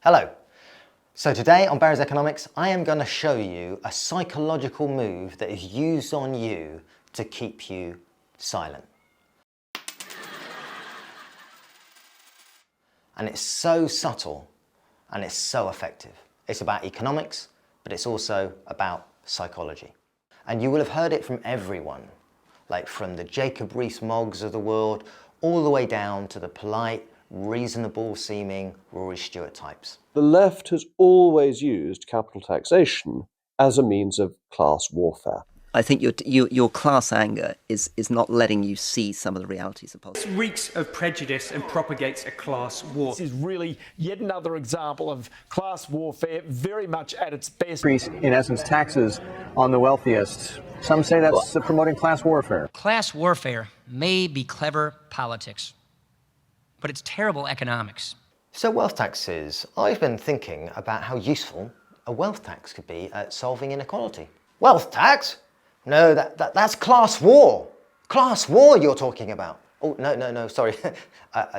Hello. So today on Barry's Economics, I am going to show you a psychological move that is used on you to keep you silent. And it's so subtle and it's so effective. It's about economics, but it's also about psychology. And you will have heard it from everyone, like from the Jacob Rees-Moggs of the world, all the way down to the polite, reasonable-seeming Rory Stewart types. The left has always used capital taxation as a means of class warfare. I think your class anger is not letting you see some of the realities of politics. This reeks of prejudice and propagates a class war. This is really yet another example of class warfare, very much at its best. Increase, in essence, taxes on the wealthiest. Some say that's promoting class warfare. Class warfare may be clever politics, but it's terrible economics. So wealth taxes, I've been thinking about how useful a wealth tax could be at solving inequality. Wealth tax? No, that's class war. Class war you're talking about. Oh, no, sorry.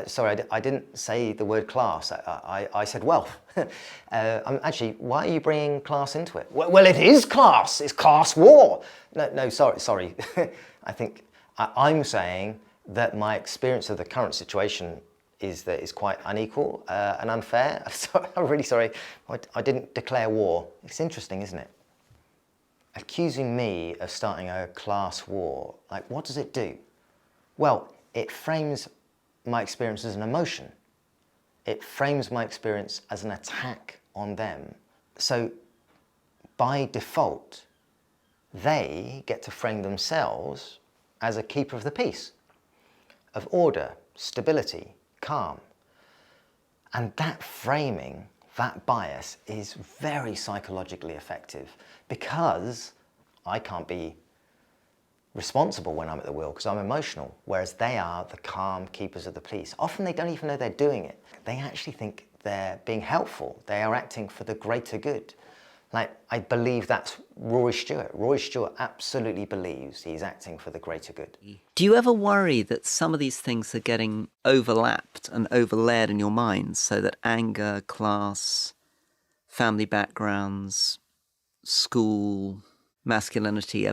Sorry, I didn't say the word class. I said wealth. Actually, why are you bringing class into it? Well, it is class. It's class war. No, sorry. I think I'm saying that my experience of the current situation is that it's quite unequal and unfair. I'm really sorry. I didn't declare war. It's interesting, isn't it? Accusing me of starting a class war, like what does it do? Well, it frames my experience as an emotion. It frames my experience as an attack on them. So by default, they get to frame themselves as a keeper of the peace, of order, stability, calm. And that framing, that bias is very psychologically effective because I can't be responsible when I'm at the wheel because I'm emotional, whereas they are the calm keepers of the peace. Often they don't even know they're doing it. They actually think they're being helpful. They are acting for the greater good. Like, I believe that's Rory Stewart. Rory Stewart absolutely believes he's acting for the greater good. Do you ever worry that some of these things are getting overlapped and overlaid in your mind so that anger, class, family backgrounds, school, masculinity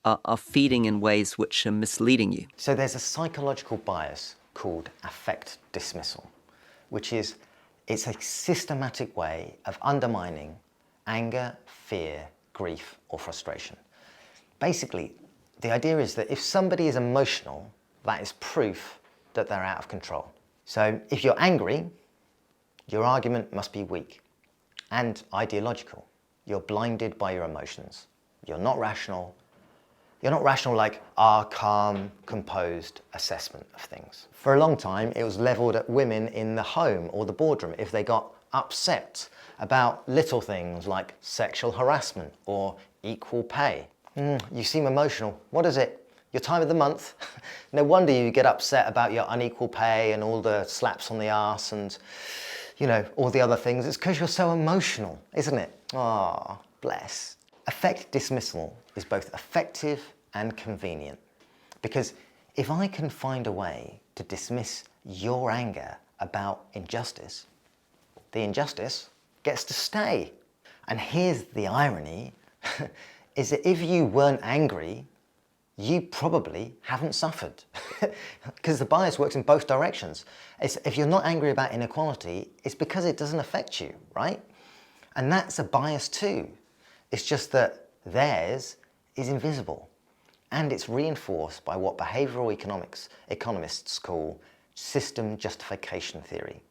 are feeding in ways which are misleading you? So there's a psychological bias called affect dismissal, which is, it's a systematic way of undermining anger, fear, grief, or frustration. Basically, the idea is that if somebody is emotional, that is proof that they're out of control. So if you're angry, your argument must be weak and ideological. You're blinded by your emotions. You're not rational. You're not rational like our calm, composed assessment of things. For a long time, it was leveled at women in the home or the boardroom if they got upset about little things like sexual harassment or equal pay. You seem emotional. What is it? Your time of the month? No wonder you get upset about your unequal pay and all the slaps on the arse and, you know, all the other things. It's because you're so emotional, isn't it? Ah, bless. Affect dismissal is both effective and convenient because if I can find a way to dismiss your anger about injustice, the injustice gets to stay. And here's the irony, is that if you weren't angry, you probably haven't suffered. Because the bias works in both directions. If you're not angry about inequality, it's because it doesn't affect you, right? And that's a bias too. It's just that theirs is invisible. And it's reinforced by what behavioural economists call system justification theory,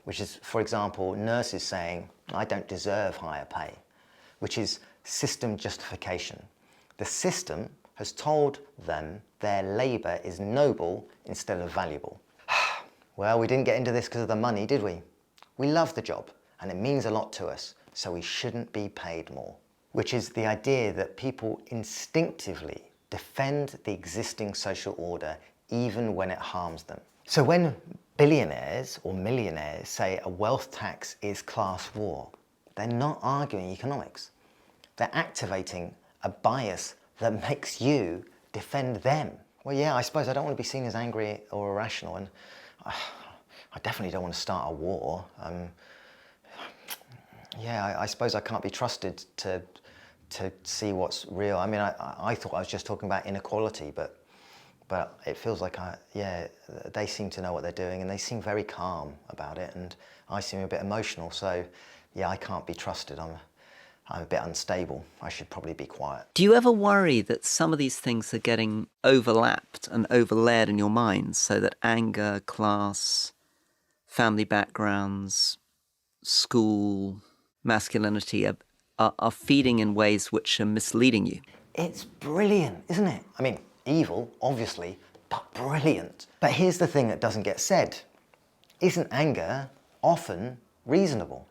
which is, for example, nurses saying, I don't deserve higher pay, which is system justification. The system has told them their labour is noble instead of valuable. Well, we didn't get into this because of the money, did we? We love the job, and it means a lot to us, so we shouldn't be paid more. Which is the idea that people instinctively defend the existing social order even when it harms them. So when billionaires or millionaires say a wealth tax is class war, they're not arguing economics. They're activating a bias that makes you defend them. Well, yeah, I suppose I don't want to be seen as angry or irrational, and I definitely don't want to start a war. Yeah, I suppose I can't be trusted to see what's real. I mean, I thought I was just talking about inequality, but it feels like they seem to know what they're doing, and they seem very calm about it, and I seem a bit emotional. So, yeah, I can't be trusted. I'm a bit unstable. I should probably be quiet. Do you ever worry that some of these things are getting overlapped and overlaid in your mind, so that anger, class, family backgrounds, school, masculinity are feeding in ways which are misleading you? It's brilliant, isn't it? I mean, evil, obviously, but brilliant. But here's the thing that doesn't get said. Isn't anger often reasonable?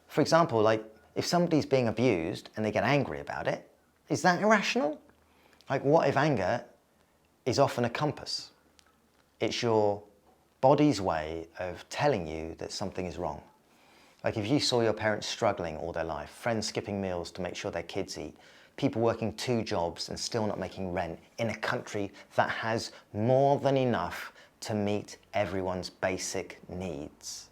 For example, like, if somebody's being abused and they get angry about it, is that irrational? Like, what if anger is often a compass? It's your body's way of telling you that something is wrong. Like, if you saw your parents struggling all their life, friends skipping meals to make sure their kids eat, people working 2 jobs and still not making rent in a country that has more than enough to meet everyone's basic needs,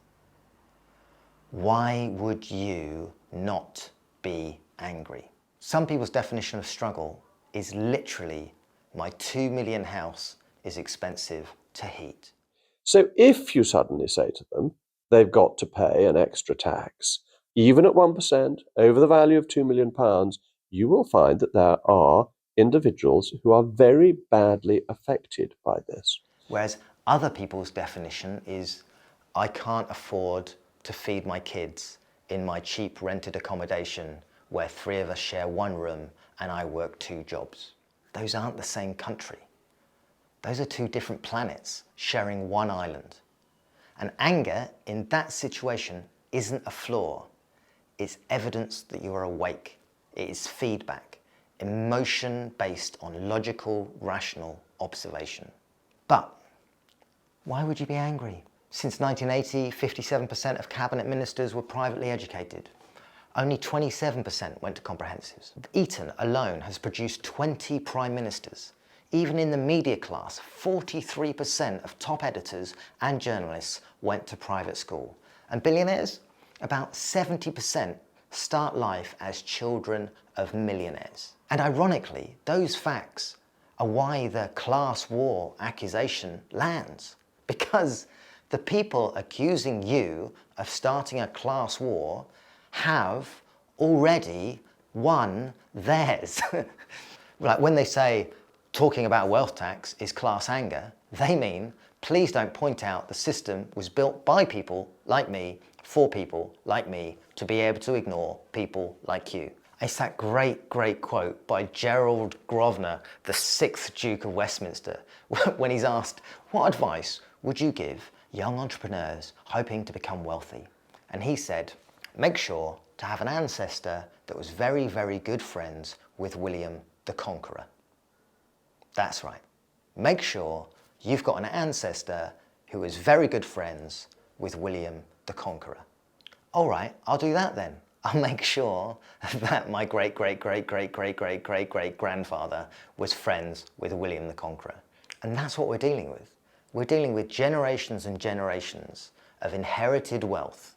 why would you not be angry? Some people's definition of struggle is literally, my 2 million house is expensive to heat. So if you suddenly say to them, they've got to pay an extra tax, even at 1% over the value of £2 million, you will find that there are individuals who are very badly affected by this. Whereas other people's definition is, I can't afford to feed my kids in my cheap rented accommodation where 3 of us share 1 room and I work 2 jobs. Those aren't the same country. Those are 2 different planets sharing 1 island. And anger in that situation isn't a flaw. It's evidence that you are awake. It is feedback, emotion based on logical, rational observation. But why would you be angry? Since 1980, 57% of cabinet ministers were privately educated. Only 27% went to comprehensives. Eton alone has produced 20 prime ministers. Even in the media class, 43% of top editors and journalists went to private school. And billionaires? About 70% start life as children of millionaires. And ironically, those facts are why the class war accusation lands. Because the people accusing you of starting a class war have already won theirs. Like when they say talking about wealth tax is class anger, they mean please don't point out the system was built by people like me, for people like me, to be able to ignore people like you. It's that great quote by Gerald Grosvenor, the 6th Duke of Westminster, when he's asked, what advice would you give young entrepreneurs hoping to become wealthy? And he said, make sure to have an ancestor that was very, very good friends with William the Conqueror. That's right. Make sure you've got an ancestor who was very good friends with William the Conqueror. All right, I'll do that then. I'll make sure that my great-great-great-great-great-great-great-grandfather was friends with William the Conqueror. And that's what we're dealing with. We're dealing with generations and generations of inherited wealth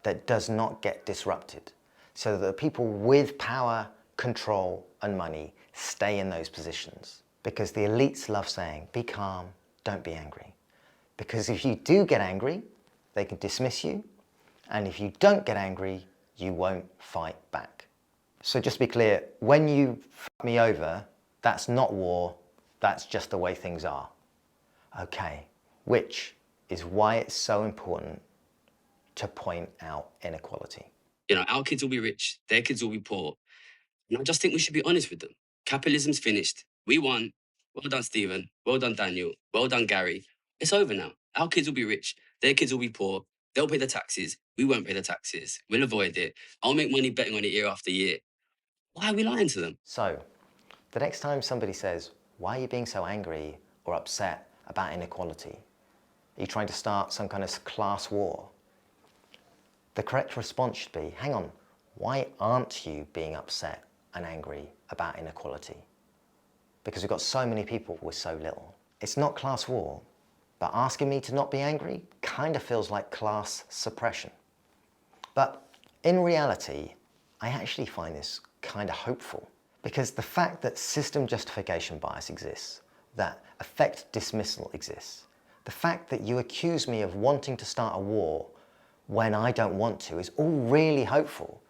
that does not get disrupted, so that the people with power, control, and money stay in those positions. Because the elites love saying, be calm, don't be angry. Because if you do get angry, they can dismiss you, and if you don't get angry, you won't fight back. So just to be clear, when you f me over, that's not war, that's just the way things are. Okay, which is why it's so important to point out inequality. You know, our kids will be rich, their kids will be poor. And I just think we should be honest with them. Capitalism's finished. We won. Well done, Stephen. Well done, Daniel. Well done, Gary. It's over now. Our kids will be rich. Their kids will be poor. They'll pay the taxes. We won't pay the taxes. We'll avoid it. I'll make money betting on it year after year. Why are we lying to them? So, the next time somebody says, why are you being so angry or upset about inequality? Are you trying to start some kind of class war? The correct response should be, hang on, why aren't you being upset and angry about inequality? Because we've got so many people with so little. It's not class war, but asking me to not be angry kind of feels like class suppression. But In reality, I actually find this kind of hopeful, because the fact that system justification bias exists, that affect dismissal exists, the fact that you accuse me of wanting to start a war when I don't want to is all really hopeful.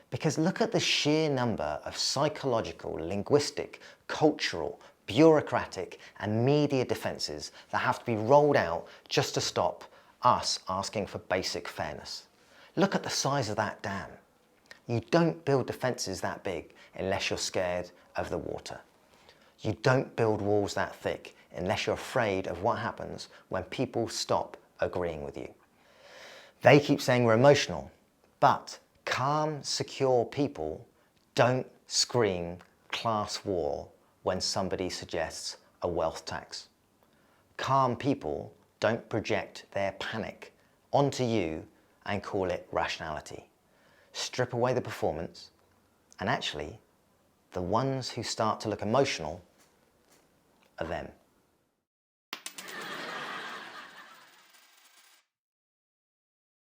Because look at the sheer number of psychological, linguistic, cultural, bureaucratic and media defences that have to be rolled out just to stop us asking for basic fairness. Look at the size of that dam. You don't build defences that big unless you're scared of the water. You don't build walls that thick unless you're afraid of what happens when people stop agreeing with you. They keep saying we're emotional, but calm, secure people don't scream class war when somebody suggests a wealth tax. Calm people don't project their panic onto you and call it rationality. Strip away the performance, and actually, the ones who start to look emotional are them.